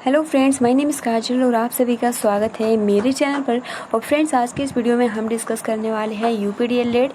Hello friends, my name is Kajal और आप सभी का स्वागत है मेरे चैनल पर। और फ्रेंड्स, आज के इस वीडियो में हम डिस्कस करने वाले हैं यूपीडीएलएड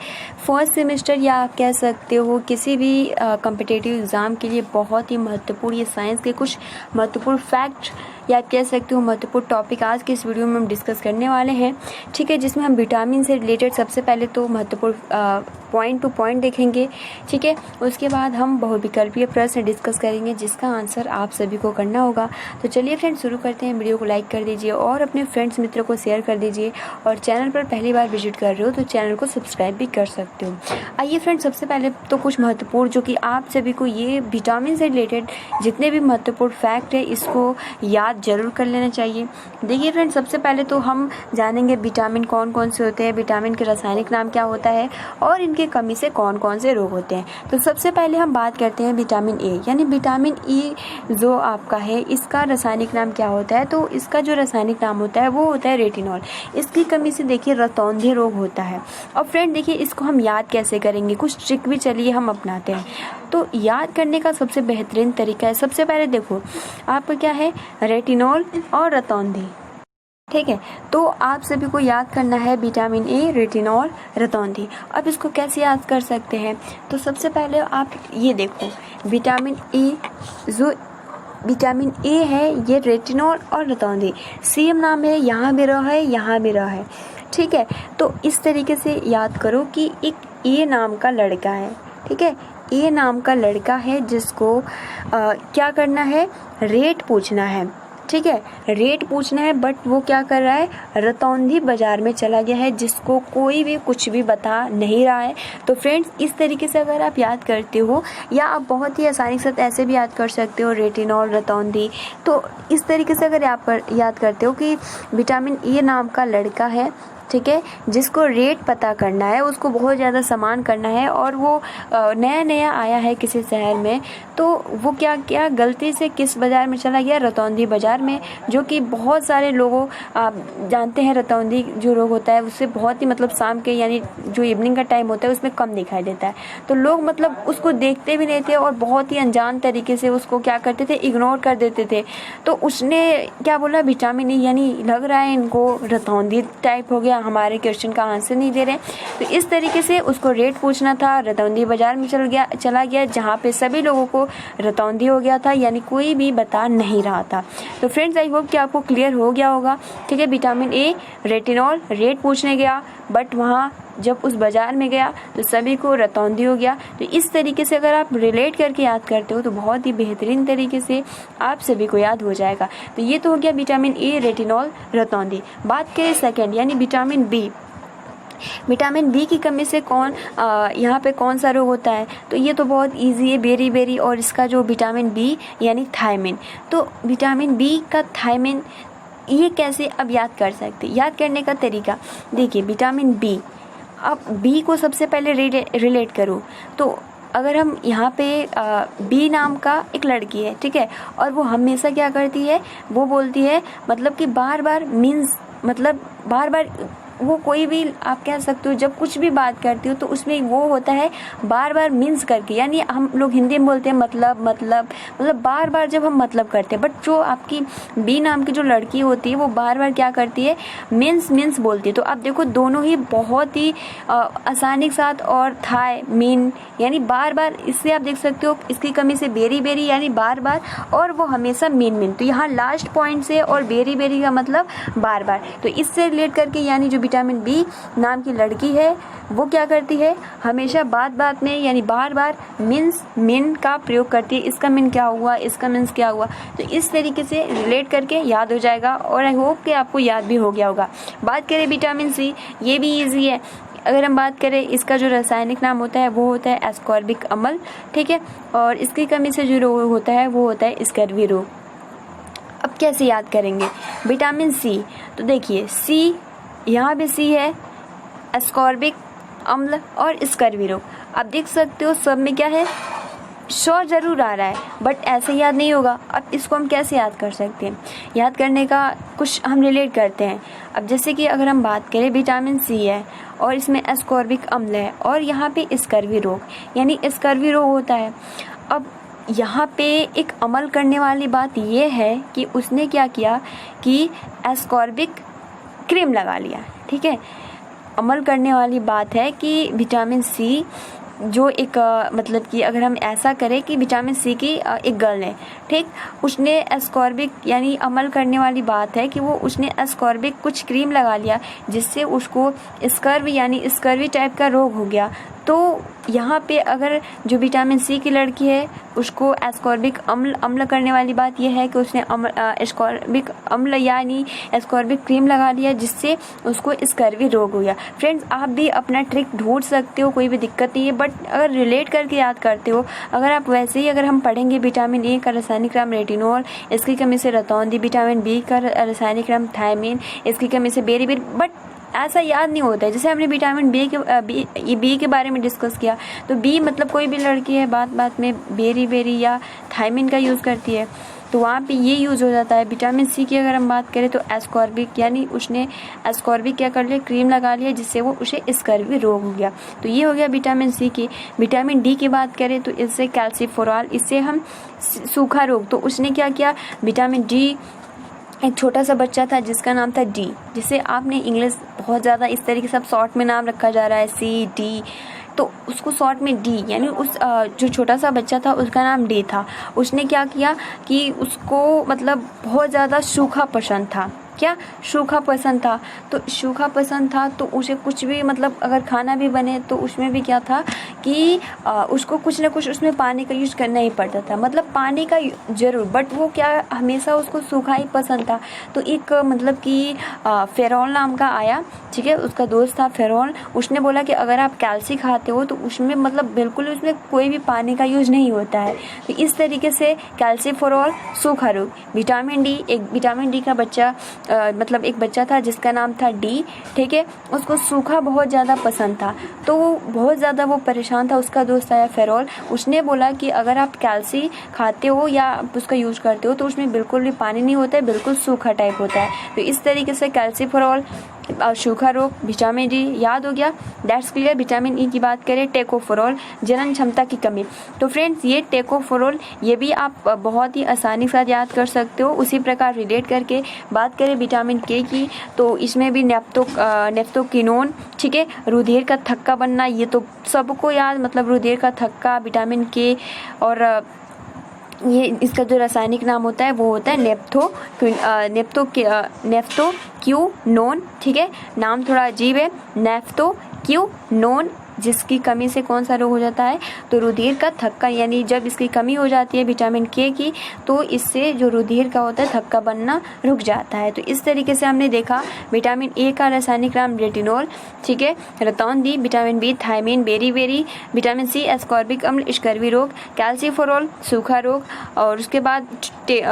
फर्स्ट सेमेस्टर, या आप कह सकते हो किसी भी कॉम्पिटिटिव एग्ज़ाम के लिए बहुत ही महत्वपूर्ण ये साइंस के कुछ महत्वपूर्ण फैक्ट या आप कह सकते हो महत्वपूर्ण टॉपिक आज के इस वीडियो में हम डिस्कस करने वाले हैं। ठीक है, जिसमें हम विटामिन से रिलेटेड सबसे पहले तो महत्वपूर्ण पॉइंट टू पॉइंट देखेंगे। ठीक है, उसके बाद हम बहुविकल्पीय प्रश्न डिस्कस करेंगे जिसका आंसर आप सभी को करना होगा। तो चलिए फ्रेंड्स, शुरू करते हैं। वीडियो को लाइक कर दीजिए और अपने फ्रेंड्स मित्रों को शेयर कर दीजिए, और चैनल पर पहली बार विजिट कर रहे हो तो चैनल को सब्सक्राइब भी कर सकते हो। आइए फ्रेंड्स, सबसे पहले तो कुछ महत्वपूर्ण जो कि आप सभी को ये विटामिन से रिलेटेड जितने भी महत्वपूर्ण फैक्ट है इसको याद जरूर कर लेना चाहिए। देखिए फ्रेंड्स, सबसे पहले तो हम जानेंगे विटामिन कौन कौन से होते हैं, विटामिन के रासायनिक नाम क्या होता है और इनके कमी से कौन कौन से रोग होते हैं। तो सबसे पहले हम बात करते हैं विटामिन ए, यानी विटामिन ई जो आपका है इसका रासायनिक नाम क्या होता है। तो इसका जो रासायनिक नाम होता है वो होता है रेटिनॉल। इसकी कमी से देखिए रतौंधी रोग होता है। और फ्रेंड देखिए, इसको हम याद कैसे करेंगे, कुछ ट्रिक भी चलिए हम अपनाते हैं। तो याद करने का सबसे बेहतरीन तरीका है, सबसे पहले देखो आपका क्या है, रेटिनॉल और रतौंधी। ठीक है, तो आप सभी को याद करना है विटामिन ए, रेटिनॉल, रतौंधी। अब इसको कैसे याद कर सकते हैं, तो सबसे पहले आप ये देखो, विटामिन ए जो विटामिन ए है ये रेटिनॉल और रतौंधी सेम नाम है, यहाँ भी रहा है, यहाँ भी रहा है। ठीक है, तो इस तरीके से याद करो कि एक ए नाम का लड़का है। ठीक है, ए नाम का लड़का है जिसको क्या करना है, रेट पूछना है। ठीक है, रेट पूछना है, बट वो क्या कर रहा है, रतौंधी बाजार में चला गया है जिसको कोई भी कुछ भी बता नहीं रहा है। तो फ्रेंड्स, इस तरीके से अगर आप याद करते हो, या आप बहुत ही आसानी के साथ ऐसे भी याद कर सकते हो रेटिनॉल, रतौंधी। तो इस तरीके से अगर आप याद करते हो कि विटामिन ए नाम का लड़का है, ठीक है, जिसको रेट पता करना है, उसको बहुत ज़्यादा सामान करना है, और वो नया नया आया है किसी शहर में, तो वो क्या क्या गलती से किस बाज़ार में चला गया, रतौंधी बाज़ार में, जो कि बहुत सारे लोगों आप जानते हैं रतौंधी जो रोग होता है उससे बहुत ही मतलब शाम के यानी जो इवनिंग का टाइम होता है उसमें कम दिखाई देता है। तो लोग मतलब उसको देखते भी नहीं थे और बहुत ही अनजान तरीके से उसको क्या करते थे, इग्नोर कर देते थे। तो उसने क्या बोला, विटामिन ई, यानी लग रहा है इनको रतौंधी टाइप हो गया, हमारे क्वेश्चन का आंसर नहीं दे रहे। तो इस तरीके से उसको रेट पूछना था, रतौंधी बाजार में चला गया जहाँ पे सभी लोगों को रतौंधी हो गया था, यानी कोई भी बता नहीं रहा था। तो फ्रेंड्स, आई होप कि आपको क्लियर हो गया होगा। ठीक है, विटामिन ए, रेटिनॉल, रेट पूछने गया, बट वहाँ जब उस बाजार में गया तो सभी को रतौंधी हो गया। तो इस तरीके से अगर आप रिलेट करके याद करते हो तो बहुत ही बेहतरीन तरीके से आप सभी को याद हो जाएगा। तो ये तो हो गया विटामिन ए, रेटिनॉल, रतौंधी। बात करें सेकंड, यानी विटामिन बी। विटामिन बी की कमी से यहाँ पे कौन सा रोग होता है, तो ये तो बहुत इजी है, बेरी बेरी, और इसका जो विटामिन बी यानी थायमिन। तो विटामिन बी का थायमिन ये कैसे अब याद कर सकते, याद करने का तरीका देखिए, विटामिन बी, अब बी को सबसे पहले रिलेट करो। तो अगर हम यहाँ पे बी नाम का एक लड़की है, ठीक है, और वो हमेशा क्या करती है, वो बोलती है मतलब कि बार बार मीन्स, मतलब बार बार वो कोई भी आप कह सकते हो जब कुछ भी बात करती हो तो उसमें वो होता है बार बार मीन्स करके, यानी हम लोग हिंदी में बोलते हैं मतलब बार बार जब हम मतलब करते हैं, बट जो आपकी बी नाम की जो लड़की होती है वो बार बार क्या करती है, मीन्स बोलती है। तो आप देखो दोनों ही बहुत ही आसानी के साथ, और थाय मीन यानी बार बार, इससे आप देख सकते हो इसकी कमी से बेरी बेरी यानी बार बार, और वो हमेशा मीन। तो यहाँ लास्ट पॉइंट से और बेरी बेरी का मतलब बार बार। तो इससे रिलेट करके यानी जो विटामिन बी नाम की लड़की है वो क्या करती है, हमेशा बात में यानी बार बार मीन का प्रयोग करती है। इसका मीन क्या हुआ, इसका मीन्स क्या हुआ। तो इस तरीके से रिलेट करके याद हो जाएगा, और आई होप कि आपको याद भी हो गया होगा। बात करें विटामिन सी, ये भी ईजी है। अगर हम बात करें, इसका जो रासायनिक नाम होता है वो होता है एस्कॉर्बिक अम्ल। ठीक है, और इसकी कमी से जो रोग होता है वो होता है स्कर्वी रोग। अब कैसे याद करेंगे विटामिन सी, तो देखिए सी, यहाँ भी सी है, एस्कॉर्बिक अम्ल और स्कर्वी रोग। आप देख सकते हो सब में क्या है, श्योर जरूर आ रहा है, बट ऐसे याद नहीं होगा। अब इसको हम कैसे याद कर सकते हैं, याद करने का कुछ हम रिलेट करते हैं। अब जैसे कि अगर हम बात करें, विटामिन सी है और इसमें एस्कॉर्बिक अम्ल है और यहाँ पे स्कर्वी रोग, यानी स्कर्वी रोग होता है। अब यहाँ पे एक अमल करने वाली बात ये है कि उसने क्या किया कि एस्कॉर्बिक क्रीम लगा लिया। ठीक है, अमल करने वाली बात है कि विटामिन सी जो एक मतलब कि अगर हम ऐसा करें कि विटामिन सी की एक गर्ल है, ठीक, उसने एस्कॉर्बिक यानी अमल करने वाली बात है कि वो उसने एस्कॉर्बिक कुछ क्रीम लगा लिया जिससे उसको स्कर्वी यानी स्कर्वी टाइप का रोग हो गया। तो यहाँ पे अगर जो विटामिन सी की लड़की है उसको एस्कॉर्बिक अम्ल करने वाली बात यह है कि उसने एस्कॉर्बिक अम्ल यानी एस्कॉर्बिक क्रीम लगा लिया जिससे उसको स्कर्वी रोग हो गया। फ्रेंड्स, आप भी अपना ट्रिक ढूंढ सकते हो, कोई भी दिक्कत नहीं है, बट अगर रिलेट करके याद करते हो, अगर आप वैसे ही अगर हम पढ़ेंगे विटामिन ए का रासायनिक नाम रेटिनॉल, इसकी कमी से रतौंदी, विटामिन बी का रासायनिक नाम थायमिन, इसकी कमी से बेरीबेरी, बट ऐसा याद नहीं होता है। जैसे हमने विटामिन बी के बारे में डिस्कस किया, तो बी मतलब कोई भी लड़की है बात में बेरी या थायमिन का यूज़ करती है, तो वहाँ पे ये यूज़ हो जाता है। विटामिन सी की अगर हम बात करें तो एस्कॉर्बिक यानी उसने एस्कॉर्बिक क्या कर लिया, क्रीम लगा लिया जिससे वो उसे स्कर्वी रोग हो गया। तो ये हो गया विटामिन सी की। विटामिन डी की बात करें तो इससे कैल्सीफेरॉल, इससे हम सूखा रोग, तो उसने क्या किया, विटामिन डी, एक छोटा सा बच्चा था जिसका नाम था डी, जिसे आपने इंग्लिश बहुत ज़्यादा इस तरीके से सब शॉर्ट में नाम रखा जा रहा है सी डी, तो उसको शॉर्ट में डी यानी उस जो छोटा सा बच्चा था उसका नाम डी था। उसने क्या किया कि उसको मतलब बहुत ज़्यादा सूखा पसंद था। क्या सूखा पसंद था, तो सूखा पसंद था तो उसे कुछ भी मतलब अगर खाना भी बने तो उसमें भी क्या था कि उसको कुछ ना कुछ उसमें पानी का यूज़ करना ही पड़ता था, मतलब पानी का ज़रूर, बट वो क्या हमेशा उसको सूखा ही पसंद था। तो एक मतलब कि फेरोल नाम का आया, ठीक है, उसका दोस्त था फेरोल, उसने बोला कि अगर आप कैल्सी खाते हो तो उसमें मतलब बिल्कुल उसमें कोई भी पानी का यूज़ नहीं होता है। तो इस तरीके से कैल्सीफेरॉल सूखा रोग। विटामिन डी, एक विटामिन डी का बच्चा मतलब एक बच्चा था जिसका नाम था डी, ठीक है, उसको सूखा बहुत ज़्यादा पसंद था, तो बहुत ज़्यादा वो परेशान था। उसका दोस्त आया फेरोल, उसने बोला कि अगर आप कैल्सी खाते हो या उसका यूज़ करते हो तो उसमें बिल्कुल भी पानी नहीं होता है, बिल्कुल सूखा टाइप होता है। तो इस तरीके से कैल्सीफेरॉल और सूखा रोग, विटामिन डी याद हो गया, दैट्स क्लियर। विटामिन ई की बात करें, टेकोफेरॉल, जनन क्षमता की कमी। तो फ्रेंड्स, ये टेकोफेरॉल ये भी आप बहुत ही आसानी के साथ याद कर सकते हो। उसी प्रकार रिलेट करके बात करें विटामिन के की, तो इसमें भी नेफ्थोक्विनोन, ठीक है, रुधिर का थक्का बनना, ये तो सबको याद, मतलब रुधिर का थक्का, विटामिन के, और ये इसका जो रासायनिक नाम होता है वो होता है नेफ्थोक्विनोन, ठीक है, नाम थोड़ा अजीब है, नेफ्थोक्विनोन, जिसकी कमी से कौन सा रोग हो जाता है, तो रुधिर का थक्का, यानी जब इसकी कमी हो जाती है विटामिन के की तो इससे जो रुधिर का होता है थक्का बनना रुक जाता है। तो इस तरीके से हमने देखा विटामिन ए का रासायनिक नाम रेटिनॉल, ठीक है, रतौंदी, विटामिन बी थायमिन, बेरी, विटामिन सी एस्कॉर्बिक अम्ल स्कर्वी रोग, कैल्सीफेरॉल सूखा रोग, और उसके बाद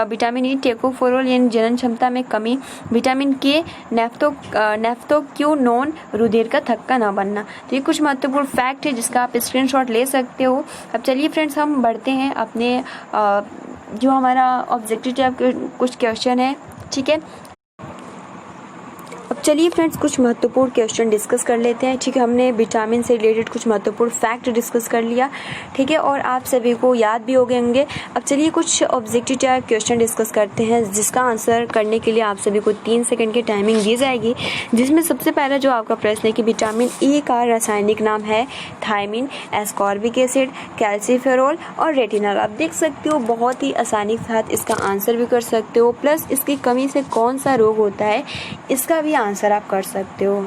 विटामिन ई टेकोफेरॉल यानी जनन क्षमता में कमी, विटामिन के नेफ्थोक्विनोन रुधिर का थक्का न बनना। तो ये कुछ महत्वपूर्ण फैक्ट है जिसका आप स्क्रीनशॉट ले सकते हो। अब चलिए फ्रेंड्स, हम बढ़ते हैं अपने जो हमारा ऑब्जेक्टिव टाइप के कुछ क्वेश्चन है, ठीक है। अब चलिए फ्रेंड्स, कुछ महत्वपूर्ण क्वेश्चन डिस्कस कर लेते हैं, ठीक है। हमने विटामिन से रिलेटेड कुछ महत्वपूर्ण फैक्ट डिस्कस कर लिया, ठीक है, और आप सभी को याद भी हो गए होंगे। अब चलिए कुछ ऑब्जेक्टिव टाइप क्वेश्चन डिस्कस करते हैं जिसका आंसर करने के लिए आप सभी को 3 सेकंड की टाइमिंग दी जाएगी, जिसमें सबसे पहला जो आपका प्रश्न है कि विटामिन ए का रासायनिक नाम है थायमिन, एस्कॉर्बिक एसिड, कैल्सीफेरॉल और रेटिनॉल। आप देख सकते हो बहुत ही आसानी के साथ इसका आंसर भी कर सकते हो, प्लस इसकी कमी से कौन सा रोग होता है इसका भी आंसर आप कर सकते हो।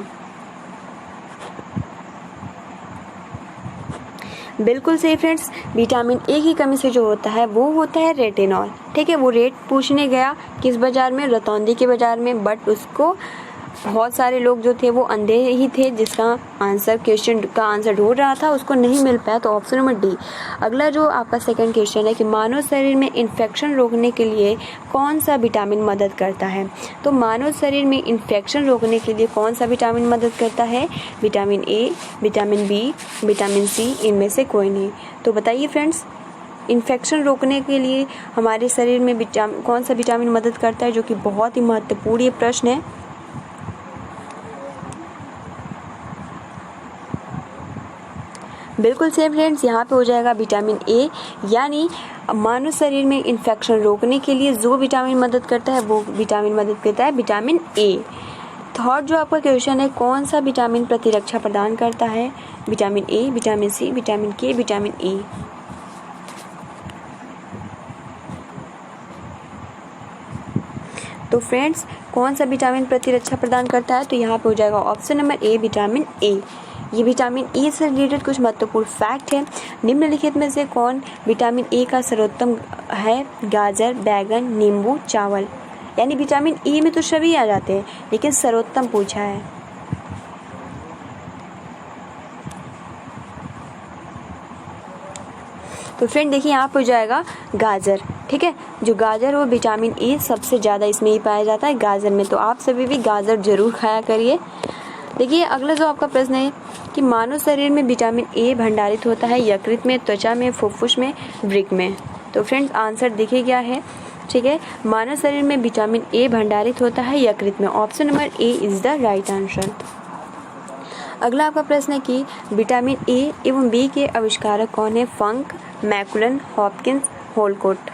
बिल्कुल सही फ्रेंड्स, विटामिन ए की कमी से जो होता है वो होता है रेटिनॉल, ठीक है। वो रेट पूछने गया किस बाजार में, रतौंदी के बाजार में, बट उसको बहुत सारे लोग जो थे वो अंधे ही थे, जिसका आंसर क्वेश्चन का आंसर ढूंढ रहा था, उसको नहीं मिल पाया, तो ऑप्शन नंबर डी। अगला जो आपका सेकंड क्वेश्चन है कि मानव शरीर में इन्फेक्शन रोकने के लिए कौन सा विटामिन मदद करता है। तो मानव शरीर में इन्फेक्शन रोकने के लिए कौन सा विटामिन मदद करता है, vitamin A, vitamin B, vitamin C, इनमें से कोई नहीं। तो बताइए फ्रेंड्स, इन्फेक्शन रोकने के लिए हमारे शरीर में कौन सा विटामिन मदद करता है, जो कि बहुत ही महत्वपूर्ण ये प्रश्न है। बिल्कुल सेम फ्रेंड्स, यहाँ पे हो जाएगा विटामिन ए, यानी मानव शरीर में इन्फेक्शन रोकने के लिए जो विटामिन मदद करता है वो विटामिन मदद करता है विटामिन ए। थर्ड जो आपका क्वेश्चन है, कौन सा विटामिन प्रतिरक्षा प्रदान करता है? Vitamin A, vitamin C, vitamin K, vitamin E. तो फ्रेंड्स कौन सा विटामिन प्रतिरक्षा प्रदान करता है? तो यहाँ पे हो जाएगा option number A, vitamin A. ये विटामिन ए से रिलेटेड कुछ महत्वपूर्ण फैक्ट है। निम्नलिखित में से कौन विटामिन ए का सर्वोत्तम है? गाजर, बैगन, नींबू, चावल। यानी विटामिन ए में तो सभी आ जाते हैं, लेकिन सर्वोत्तम पूछा है। तो फ्रेंड देखिए यहाँ पे हो जाएगा गाजर, ठीक है। जो गाजर वो विटामिन ए सबसे ज़्यादा इसमें ही पाया जाता है, गाजर में। तो आप सभी भी गाजर जरूर खाया करिए। देखिए अगला जो आपका प्रश्न है कि मानव शरीर में विटामिन ए भंडारित होता है यकृत में, त्वचा में, फुफ्फुस में, वृक्क में। तो फ्रेंड्स आंसर देखिए क्या है, ठीक है। मानव शरीर में विटामिन ए भंडारित होता है यकृत में। Option number A is the right answer. अगला आपका प्रश्न है कि विटामिन ए एवं बी के आविष्कारक कौन है? फंक, मैकुलन, हॉपकिंस, होलकोट।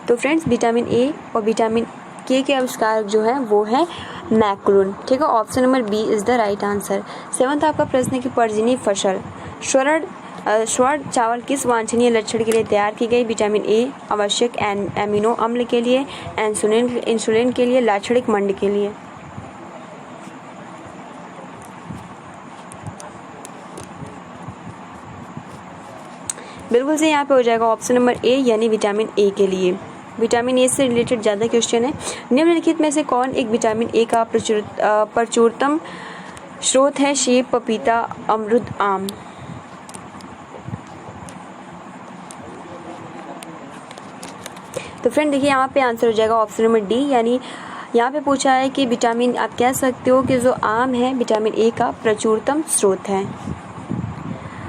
तो फ्रेंड्स विटामिन ए और विटामिन के आविष्कारक जो है वो है मैकुलन, ठीक है। Option number B is the right answer. Seventh आपका प्रश्न है कि पर्जन्य फसल स्वर्ण चावल किस वांछनीय लक्षण के लिए तैयार की गई? विटामिन ए आवश्यक एमिनो अम्ल के लिए, इंसुलिन के लिए, लाक्षणिक मंड के लिए। बिल्कुल से यहाँ पे हो जाएगा ऑप्शन नंबर ए, यानी विटामिन ए के लिए। विटामिन ए से रिलेटेड ज़्यादा क्वेश्चन है। निम्नलिखित में से कौन एक विटामिन ए का प्रचुरतम स्रोत है? सेब, पपीता, अमरूद, आम। तो फ्रेंड देखिए यहाँ पे आंसर हो जाएगा ऑप्शन नंबर डी, यानी यहाँ पे पूछा है कि विटामिन, आप कह सकते हो कि जो आम है विटामिन ए का प्रचुरतम स्रोत है।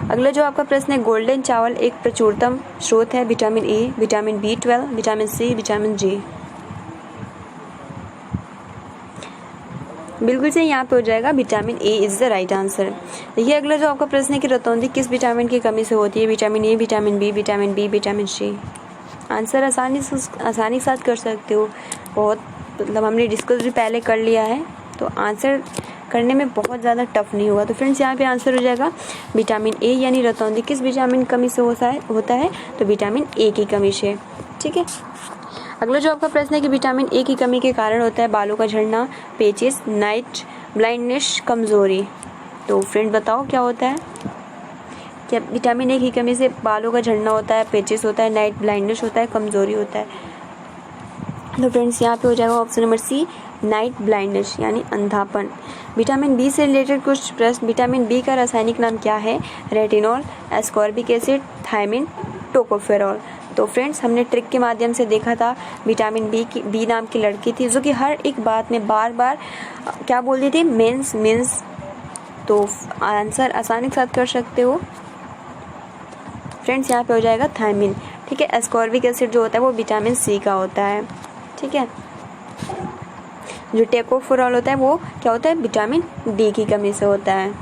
अगला जो आपका प्रश्न है, गोल्डन चावल एक प्रचुरतम स्रोत है? Vitamin A, vitamin B12, vitamin C, vitamin G. बिल्कुल से यहाँ पे हो जाएगा vitamin A is the right answer. देखिए अगला जो आपका प्रश्न है कि रतौंधी किस विटामिन की कमी से होती है? Vitamin A, vitamin B, vitamin B, vitamin C. Answer आसानी के साथ कर सकते हो, बहुत मतलब हमने डिस्कस भी पहले कर लिया है, तो आंसर करने में बहुत ज़्यादा टफ नहीं होगा। तो फ्रेंड्स यहाँ पे आंसर हो जाएगा विटामिन ए, यानी रतौंधी किस विटामिन कमी से होता है? तो विटामिन ए की कमी से, ठीक है। अगला जो आपका प्रश्न है कि विटामिन ए की कमी के कारण होता है बालों का झड़ना, पेचिस, नाइट ब्लाइंडनेस, कमजोरी। तो फ्रेंड बताओ क्या होता है? क्या विटामिन ए की कमी से बालों का झड़ना होता है, पेचिस होता है, नाइट ब्लाइंडनेस होता है, कमजोरी होता है? तो फ्रेंड्स यहाँ पे हो जाएगा option number C, night blindness यानी अंधापन। विटामिन बी से रिलेटेड कुछ प्रश्न। विटामिन बी का रासायनिक नाम क्या है? Retinol, ascorbic acid, thiamine, tocopherol. तो फ्रेंड्स हमने ट्रिक के माध्यम से देखा था, विटामिन बी नाम की लड़की थी जो कि हर एक बात में बार बार क्या बोलती थी? मीन्स। तो आंसर आसानी के साथ कर सकते हो फ्रेंड्स, यहाँ पे हो जाएगा थायमिन, ठीक है। एस्कॉर्बिक एसिड जो होता है वो विटामिन सी का होता है, ठीक है। जो टोकोफेरॉल होता है वो क्या होता है? विटामिन डी की कमी से होता है,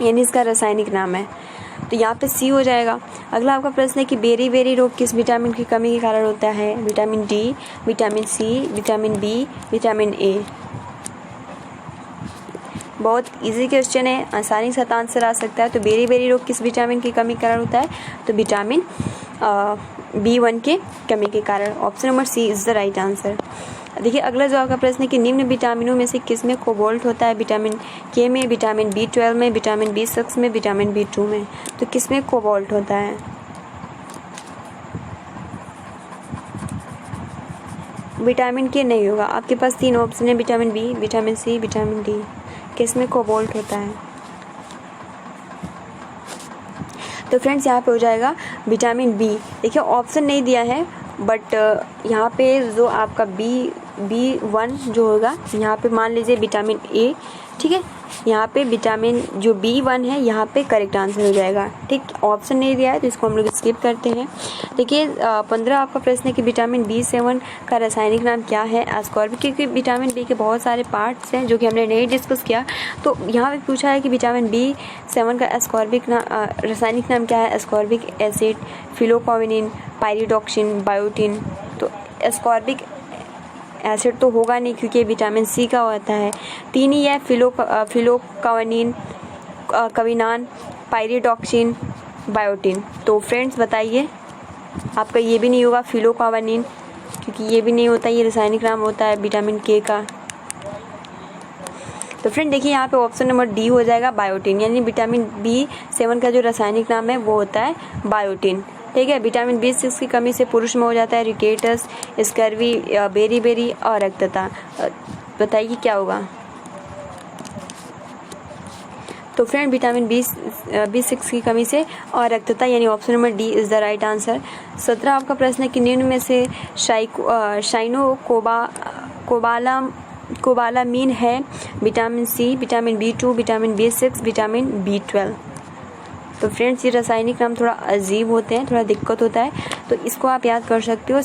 यानी इसका रासायनिक नाम है। तो यहाँ पे सी हो जाएगा। अगला आपका प्रश्न है कि बेरी रोग किस विटामिन की कमी के कारण होता है? Vitamin D, vitamin C, vitamin B, vitamin A. बहुत इजी क्वेश्चन है, आसानी से आंसर आ सकता है। तो बेरी रोग किस विटामिन की कमी के कारण होता है? तो विटामिन B1 के कमी के कारण। Option number C is the right answer. देखिए अगला जो आपका प्रश्न है कि निम्न विटामिनों में से किस में कोबाल्ट होता है? विटामिन के में, विटामिन B12 में, विटामिन B6 में, विटामिन B2 में। तो किस में कोबाल्ट होता है? विटामिन के नहीं होगा, आपके पास 3 ऑप्शन है, vitamin B, vitamin C, vitamin D. किस में कोबाल्ट होता है? तो फ्रेंड्स यहाँ पे हो जाएगा विटामिन बी। देखिए ऑप्शन नहीं दिया है, बट यहाँ पे जो आपका बी B1 जो होगा, यहाँ पे मान लीजिए विटामिन ए, ठीक है, यहाँ पे विटामिन जो B1 है यहाँ पे करेक्ट आंसर हो जाएगा। ठीक, ऑप्शन नहीं दिया है तो इसको हम लोग स्किप करते हैं। देखिए 15 आपका प्रश्न है कि विटामिन B7 का रासायनिक नाम क्या है? एस्कॉर्बिक, क्योंकि विटामिन बी के बहुत सारे पार्ट्स हैं जो कि हमने नहीं डिस्कस किया, तो यहाँ पे पूछा है कि विटामिन B7 का एस्कॉर्बिक रासायनिक नाम क्या है? Ascorbic acid, phylloquinone, pyridoxine, biotin. तो एस्कॉर्बिक एसिड तो होगा नहीं क्योंकि विटामिन सी का होता है। 3 ही है, फिलोक्विनिन, कविनान, पायरिडॉक्सिन, बायोटिन। तो फ्रेंड्स बताइए, आपका ये भी नहीं होगा फिलोक्विनिन, क्योंकि ये भी नहीं होता, ये रासायनिक नाम होता है विटामिन के का। तो फ्रेंड देखिए यहाँ पे ऑप्शन नंबर डी हो जाएगा बायोटिन, यानी विटामिन B7 का जो रासायनिक नाम है वो होता है बायोटिन। ठीक है, विटामिन B6 की कमी से पुरुष में हो जाता है रिकेटस, स्कर्वी, बेरी और रक्तता। बताइए क्या होगा? तो फ्रेंड विटामिन B6 की कमी से और रक्तता, यानी option number D is the right answer. 17 आपका प्रश्न है कि निम्न में से कोबालामीन है? Vitamin C, vitamin B2, vitamin B6, vitamin B12। तो फ्रेंड्स ये रासायनिक नाम थोड़ा अजीब होते हैं, थोड़ा दिक्कत होता है, तो इसको आप याद कर सकते हो,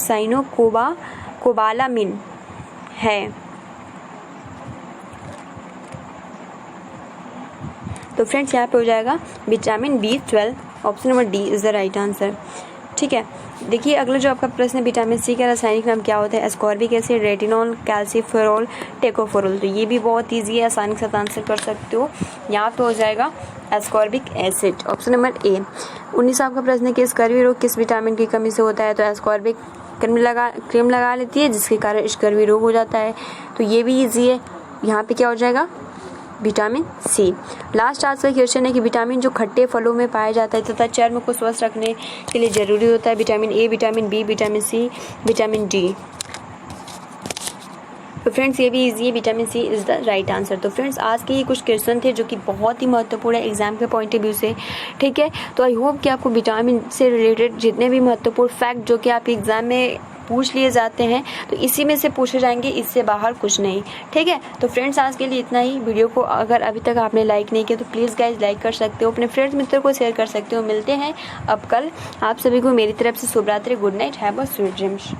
कोबालामीन है। तो फ्रेंड्स यहाँ पे हो जाएगा vitamin B12, option number D is the right answer. ठीक है, देखिए अगला जो आपका प्रश्न है, विटामिन सी का रासायनिक नाम क्या होता है? Ascorbic acid, retinol, calciferol, tocopherol. तो ये भी बहुत ईजी है, आसानी के साथ आंसर कर सकते हो। यहाँ पे हो जाएगा ascorbic acid, option number A. 19 आपका प्रश्न है कि स्कर्वी रोग किस विटामिन की कमी से होता है? तो एस्कॉर्बिक क्रीम लगा लेती है जिसके कारण स्कर्वी रोग हो जाता है। तो ये भी ईजी है, यहाँ पे क्या हो जाएगा? Vitamin C. लास्ट आज का क्वेश्चन है कि विटामिन जो खट्टे फलों में पाया जाता है तथा चर्म को स्वस्थ रखने के लिए जरूरी होता है? Vitamin A, vitamin B, vitamin C, vitamin D. तो फ्रेंड्स ये भी इजी है, vitamin C is the right answer. तो फ्रेंड्स आज के ये कुछ क्वेश्चन थे जो कि बहुत ही महत्वपूर्ण है एग्जाम के पॉइंट ऑफ व्यू से। ठीक है, तो आई होप कि आपको विटामिन से रिलेटेड जितने भी महत्वपूर्ण फैक्ट जो कि आपके एग्जाम में पूछ लिए जाते हैं तो इसी में से पूछे जाएंगे, इससे बाहर कुछ नहीं। ठीक है, तो फ्रेंड्स आज के लिए इतना ही। वीडियो को अगर अभी तक आपने लाइक नहीं किया तो प्लीज़ गाइज लाइक कर सकते हो, अपने फ्रेंड्स मित्रों को शेयर कर सकते हो। मिलते हैं अब कल। आप सभी को मेरी तरफ से शुभ रात्रि, good night, have a sweet dreams.